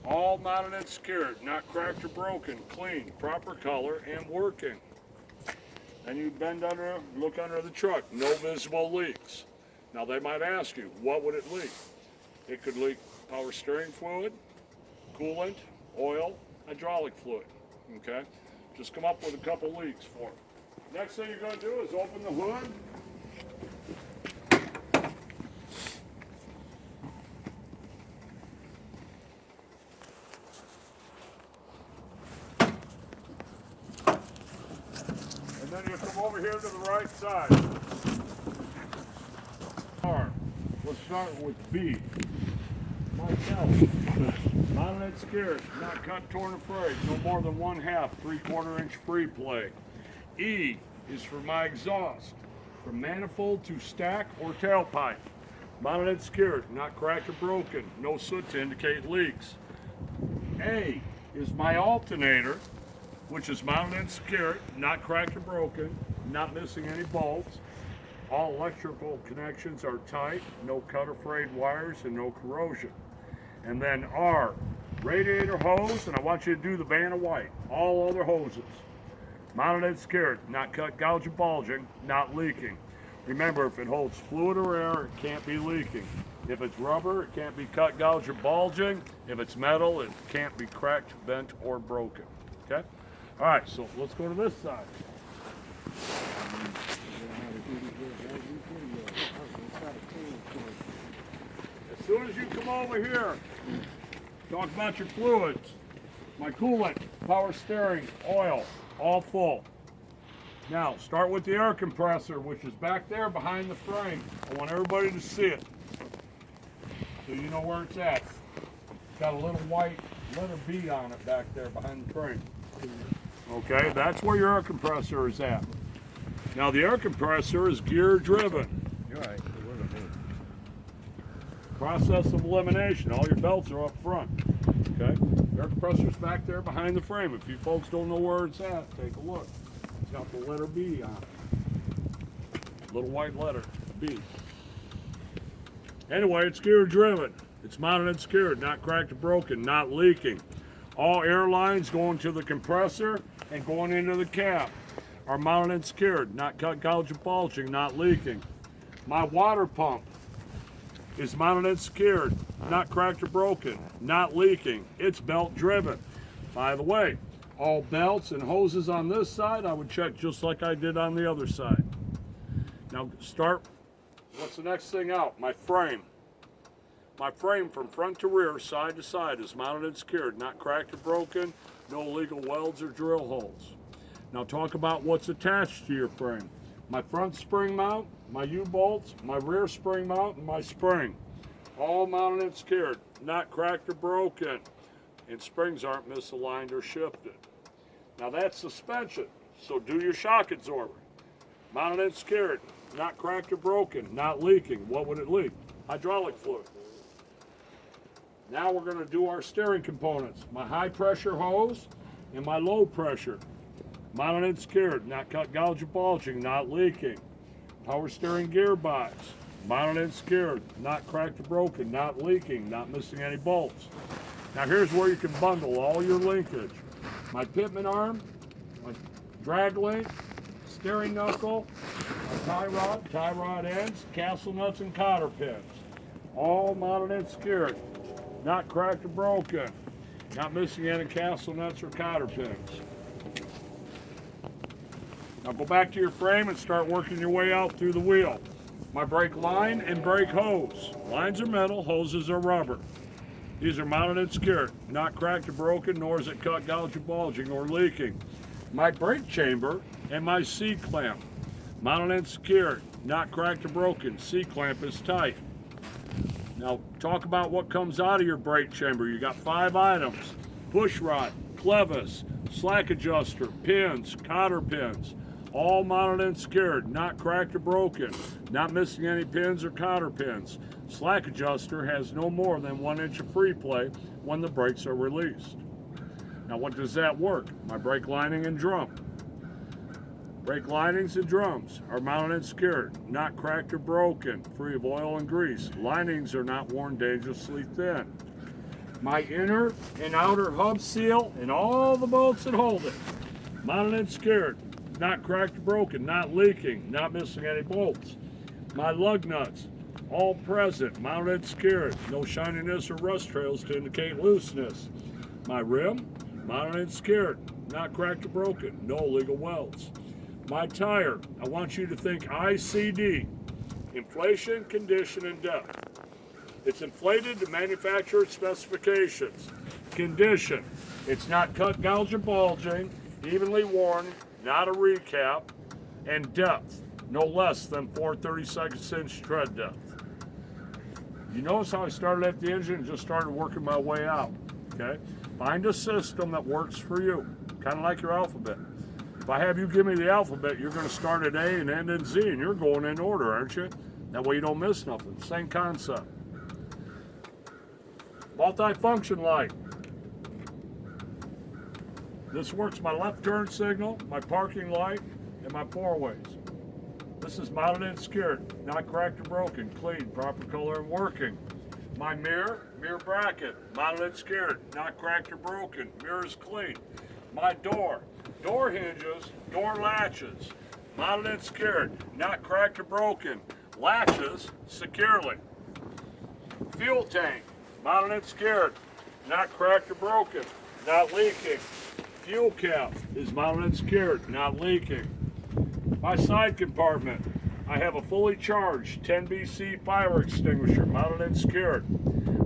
All mounted and secured, not cracked or broken, clean, proper color, and working. And you bend under, look under the truck, no visible leaks. Now they might ask you, what would it leak? It could leak power steering fluid, coolant, oil, hydraulic fluid, okay? Just come up with a couple leaks for it. Next thing you're gonna do is open the hood. And then you come over here to the right side. Let's start with B. Myself. Mounted and secured, not cut, torn, or frayed, no more than 1/2, 3/4 inch free play. E is for my exhaust, from manifold to stack or tailpipe. Mounted and secured, not cracked or broken, no soot to indicate leaks. A is my alternator, which is mounted and secured, not cracked or broken, not missing any bolts. All electrical connections are tight, no cut or frayed wires, and no corrosion. And then R, radiator hose, and I want you to do the Vanna White. All other hoses, mounted and secured, not cut, gouge, or bulging, not leaking. Remember, if it holds fluid or air, it can't be leaking. If it's rubber, it can't be cut, gouged, or bulging. If it's metal, it can't be cracked, bent, or broken. Okay? All right, so let's go to this side. As soon as you come over here, talk about your fluids. My coolant, power steering, oil, all full. Now, start with the air compressor, which is back there behind the frame. I want everybody to see it, so you know where it's at. It's got a little white letter B on it back there behind the frame. Okay, that's where your air compressor is at. Now, the air compressor is gear driven. You're right. Process of elimination. All your belts are up front. Okay? The air compressor's back there behind the frame. If you folks don't know where it's at, take a look. It's got the letter B on it. Little white letter, B. Anyway, it's gear driven. It's mounted and secured, not cracked or broken, not leaking. All air lines going to the compressor and going into the cab are mounted and secured, not cut, gouged, or bulging, not leaking. My water pump is mounted and secured, not cracked or broken, not leaking. It's belt driven. By the way, all belts and hoses on this side, I would check just like I did on the other side. Now start, what's the next thing out? My frame. My frame from front to rear, side to side, is mounted and secured, not cracked or broken, no illegal welds or drill holes. Now talk about what's attached to your frame. My front spring mount, my U-bolts, my rear spring mount, and my spring. All mounted and secured, not cracked or broken, and springs aren't misaligned or shifted. Now that's suspension, so do your shock absorber. Mounted and secured, not cracked or broken, not leaking. What would it leak? Hydraulic fluid. Now we're going to do our steering components. My high pressure hose and my low pressure. Mounted and secured, not cut, gouged, or bulging, not leaking. Power steering gearbox. Mounted and secured, not cracked or broken, not leaking, not missing any bolts. Now here's where you can bundle all your linkage. My pitman arm, my drag link, steering knuckle, my tie rod ends, castle nuts, and cotter pins. All mounted and secured, not cracked or broken, not missing any castle nuts or cotter pins. Now go back to your frame and start working your way out through the wheel. My brake line and brake hose. Lines are metal, hoses are rubber. These are mounted and secured, not cracked or broken, nor is it cut, gouged, or bulging, or leaking. My brake chamber and my C-clamp. Mounted and secured, not cracked or broken. C-clamp is tight. Now talk about what comes out of your brake chamber. You got 5 items: push rod, clevis, slack adjuster, pins, cotter pins. All mounted and secured, not cracked or broken, not missing any pins or cotter pins. Slack adjuster has no more than 1 inch of free play when the brakes are released. Now what does that work? My brake lining and drum. Brake linings and drums are mounted and secured, not cracked or broken, free of oil and grease. Linings are not worn dangerously thin. my inner and outer hub seal, and all the bolts that hold it. Mounted and secured, not cracked or broken, not leaking, not missing any bolts. My lug nuts, all present, mounted and secured, no shininess or rust trails to indicate looseness. My rim, mounted and secured, not cracked or broken, no illegal welds. My tire, I want you to think ICD, inflation, condition, and depth. It's inflated to manufacturer's specifications. Condition, it's not cut, gouge, or bulging, evenly worn, not a recap, and depth, no less than 4/32 inch tread depth. You notice how I started at the engine and just started working my way out, okay? Find a system that works for you, kind of like your alphabet. If I have you give me the alphabet, you're going to start at A and end in Z, and you're going in order, aren't you? That way you don't miss nothing. Same concept. Multi-function light. This works my left turn signal, my parking light, and my four-ways. This is mounted and secured, not cracked or broken, clean, proper color, and working. My mirror bracket, mounted and secured, not cracked or broken, mirror is clean. My door hinges, door latches, mounted and secured, not cracked or broken, latches securely. Fuel tank, mounted and secured, not cracked or broken, not leaking. Fuel cap is mounted and secured, not leaking. My side compartment, I have a fully charged 10 BC fire extinguisher mounted and secured.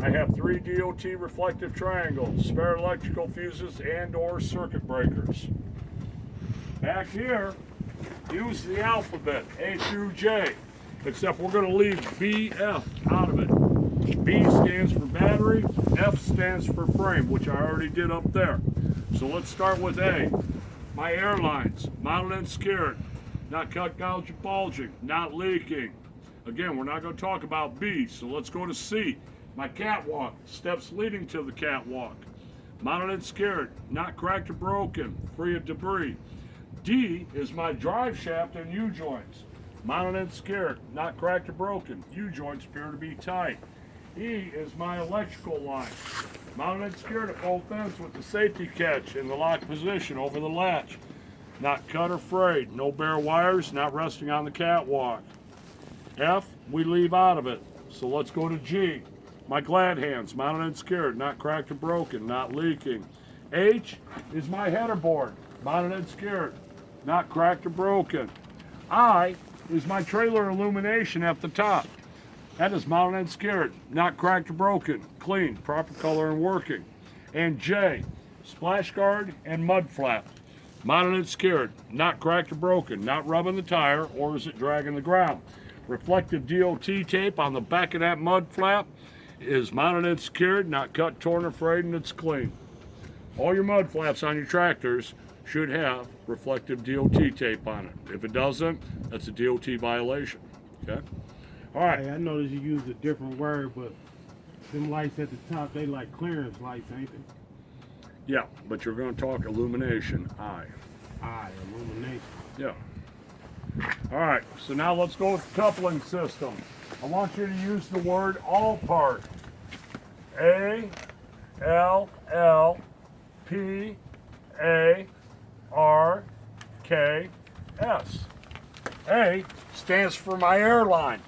I have 3 DOT reflective triangles, spare electrical fuses, and or circuit breakers. Back here, use the alphabet, A through J, except we're going to leave BF out of it. B stands for battery, F stands for frame, which I already did up there. So let's start with A. My airlines, mounted and secured, not cut, gouge, bulging, not leaking. Again, we're not going to talk about B, so let's go to C. My catwalk, steps leading to the catwalk, mounted and secured, not cracked or broken, free of debris. D is my drive shaft and U-joints, mounted and secured, not cracked or broken, U-joints appear to be tight. E is my electrical line, mounted and secured at both ends with the safety catch in the lock position over the latch, not cut or frayed, no bare wires, not resting on the catwalk. F, we leave out of it, so let's go to G. My glad hands, mounted and secured, not cracked or broken, not leaking. H is my header board, mounted and secured, not cracked or broken. I is my trailer illumination at the top. That is mounted and secured, not cracked or broken, clean, proper color and working. And J, splash guard and mud flap, mounted and secured, not cracked or broken, not rubbing the tire or is it dragging the ground. Reflective DOT tape on the back of that mud flap is mounted and secured, not cut, torn, or frayed, and it's clean. All your mud flaps on your tractors should have reflective DOT tape on it. If it doesn't, that's a DOT violation. Okay? All right. Hey, I noticed you used a different word, but them lights at the top, they like clearance lights, ain't they? Yeah, but you're going to talk illumination, I. Illumination. Yeah. All right, so now let's go with the coupling system. I want you to use the word all part. A, L, L, P, A, R, K, S. A stands for my airline.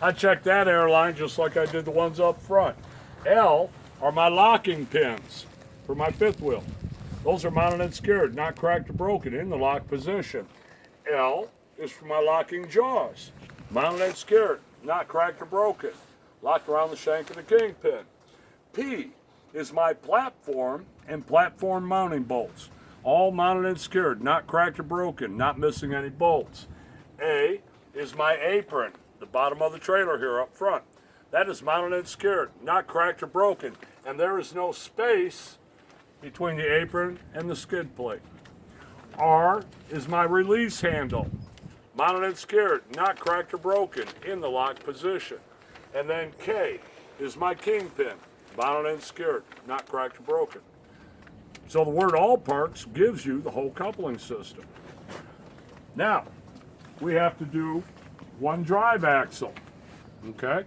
I checked that airline just like I did the ones up front. L are my locking pins for my fifth wheel. Those are mounted and secured, not cracked or broken, in the lock position. L is for my locking jaws, mounted and secured, not cracked or broken, locked around the shank of the kingpin. P is my platform and platform mounting bolts, all mounted and secured, not cracked or broken, not missing any bolts. A is my apron, the bottom of the trailer here up front. That is mounted and secured, not cracked or broken, and there is no space between the apron and the skid plate. R is my release handle, mounted and secured, not cracked or broken, in the lock position. And then K is my kingpin, mounted and secured, not cracked or broken. So the word all parts gives you the whole coupling system. Now, we have to do one drive axle, okay?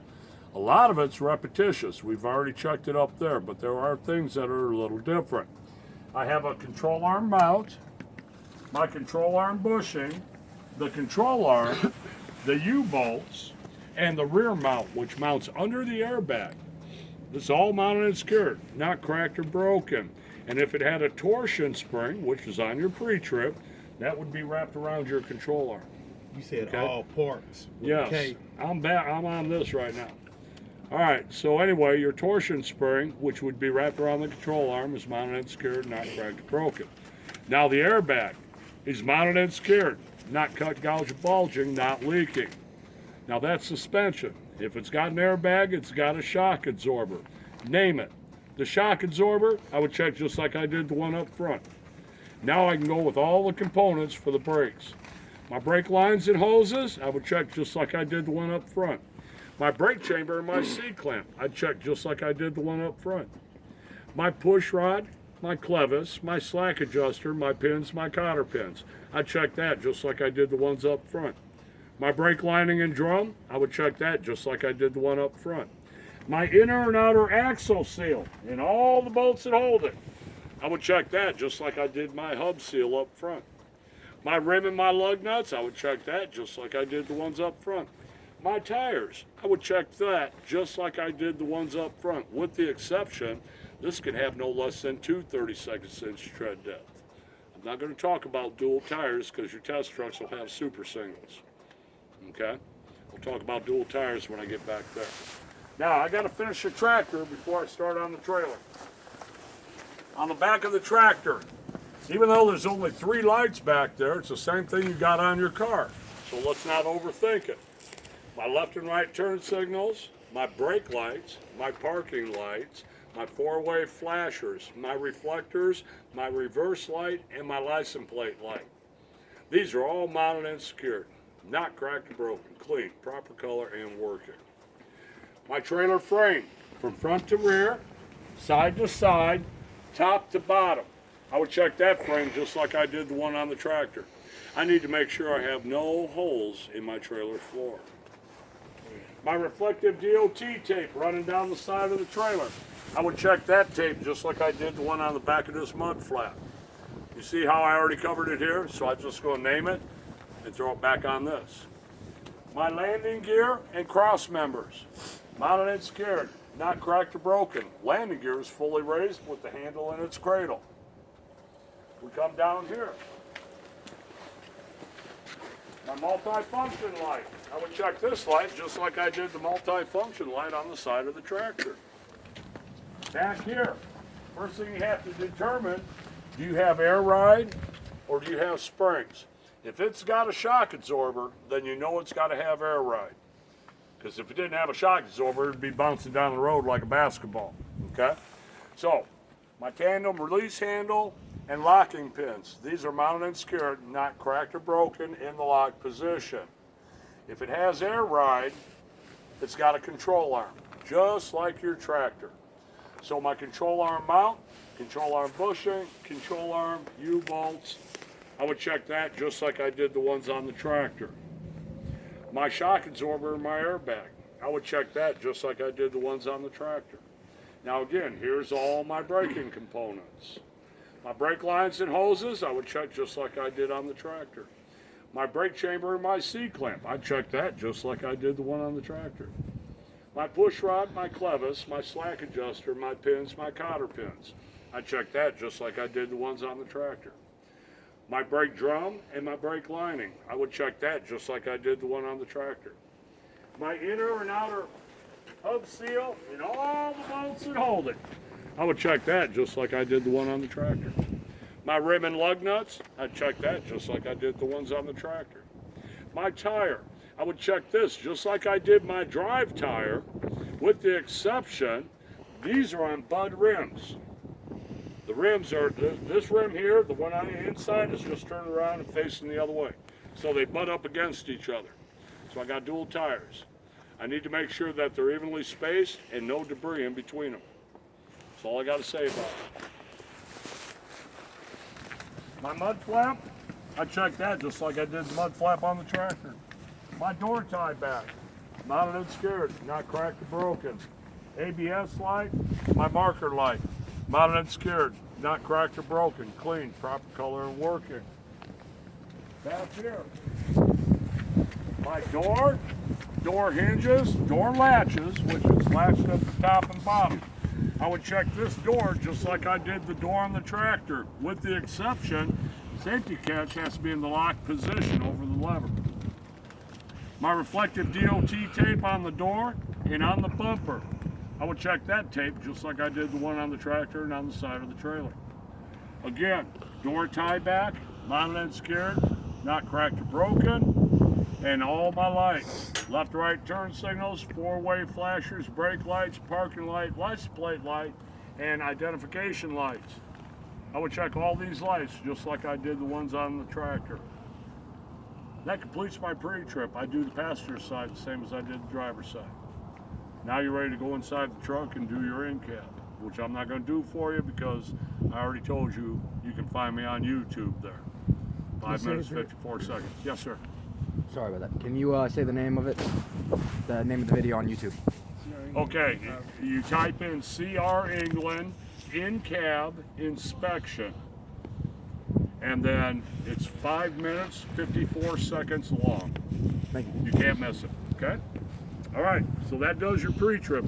A lot of it's repetitious. We've already checked it up there, but there are things that are a little different. I have a control arm mount, my control arm bushing, the control arm, the U-bolts, and the rear mount, which mounts under the airbag. This is all mounted and secured, not cracked or broken. And if it had a torsion spring, which is on your pre-trip, that would be wrapped around your control arm. You said Okay. all parts. with Yes, K. I'm on this right now. All right, so anyway, your torsion spring, which would be wrapped around the control arm, is mounted and secured, not cracked or broken. Now the airbag is mounted and secured, not cut, gouged, or bulging, not leaking. Now that's suspension. If it's got an airbag, it's got a shock absorber. Name it. The shock absorber, I would check just like I did the one up front. Now I can go with all the components for the brakes. My brake lines and hoses, I would check just like I did the one up front. My brake chamber and my C-clamp, I'd check just like I did the one up front. My push rod, my clevis, my slack adjuster, my pins, my cotter pins, I'd check that just like I did the ones up front. My brake lining and drum, I would check that just like I did the one up front. My inner and outer axle seal and all the bolts that hold it, I would check that just like I did my hub seal up front. My rim and my lug nuts, I would check that just like I did the ones up front. My tires, I would check that just like I did the ones up front, with the exception, this can have no less than 2 32 inch tread depth. I'm not going to talk about dual tires because your test trucks will have super singles. Okay? We'll talk about dual tires when I get back there. Now, I got to finish the tractor before I start on the trailer. On the back of the tractor, even though there's only 3 lights back there, it's the same thing you got on your car. So let's not overthink it. My left and right turn signals, my brake lights, my parking lights, my 4-way flashers, my reflectors, my reverse light, and my license plate light. These are all mounted and secured, not cracked or broken, clean, proper color, and working. My trailer frame, from front to rear, side to side, top to bottom. I would check that frame just like I did the one on the tractor. I need to make sure I have no holes in my trailer floor. My reflective DOT tape running down the side of the trailer. I would check that tape just like I did the one on the back of this Mudflap. You see how I already covered it here? So I'm just going to name it and throw it back on this. My landing gear and cross members. Mounted and secured, not cracked or broken. Landing gear is fully raised with the handle in its cradle. We come down here. My multi-function light. I would check this light just like I did the multi-function light on the side of the tractor. Back here, first thing you have to determine, do you have air ride or do you have springs? If it's got a shock absorber, then you know it's got to have air ride. Because if it didn't have a shock absorber, it'd be bouncing down the road like a basketball, okay? So, my tandem release handle and locking pins. These are mounted and secured, not cracked or broken in the lock position. If it has air ride, it's got a control arm, just like your tractor. So my control arm mount, control arm bushing, control arm U-bolts, I would check that just like I did the ones on the tractor. My shock absorber and my airbag, I would check that just like I did the ones on the tractor. Now again, here's all my braking components. My brake lines and hoses, I would check just like I did on the tractor. My brake chamber and my C-clamp, I'd check that just like I did the one on the tractor. My push rod, my clevis, my slack adjuster, my pins, my cotter pins, I'd check that just like I did the ones on the tractor. My brake drum and my brake lining, I would check that just like I did the one on the tractor. My inner and outer hub seal and all the bolts that hold it, I would check that just like I did the one on the tractor. My rim and lug nuts, I'd check that just like I did the ones on the tractor. My tire, I would check this just like I did my drive tire, with the exception, these are on Bud rims. The rims are, this rim here, the one on the inside is just turned around and facing the other way. So they butt up against each other. So I got dual tires. I need to make sure that they're evenly spaced and no debris in between them. That's all I got to say about it. My mud flap, I checked that just like I did the mud flap on the tractor. My door tie back, mounted and secured, not cracked or broken. ABS light, my marker light, mounted and secured, not cracked or broken, clean, proper color and working. Back here, my door hinges, door latches, which is latched at the top and bottom. I would check this door just like I did the door on the tractor, with the exception, safety catch has to be in the locked position over the lever. My reflective DOT tape on the door and on the bumper. I would check that tape just like I did the one on the tractor and on the side of the trailer. Again, door tie back, mounted and secured, not cracked or broken, and all my lights. Left, right turn signals, four-way flashers, brake lights, parking light, license plate light, and identification lights. I would check all these lights just like I did the ones on the tractor. That completes my pre-trip. I do the passenger side the same as I did the driver's side. Now you're ready to go inside the truck and do your in-cab, which I'm not going to do for you because I already told you you can find me on YouTube there. 5 minutes, 54 seconds. Yes, sir. Sorry about that. Can you say the name of it? The name of the video on YouTube. Okay, you type in CR England in-cab inspection, and then it's 5 minutes, 54 seconds long. Thank you. You can't miss it, okay? All right, so that does your pre-trip.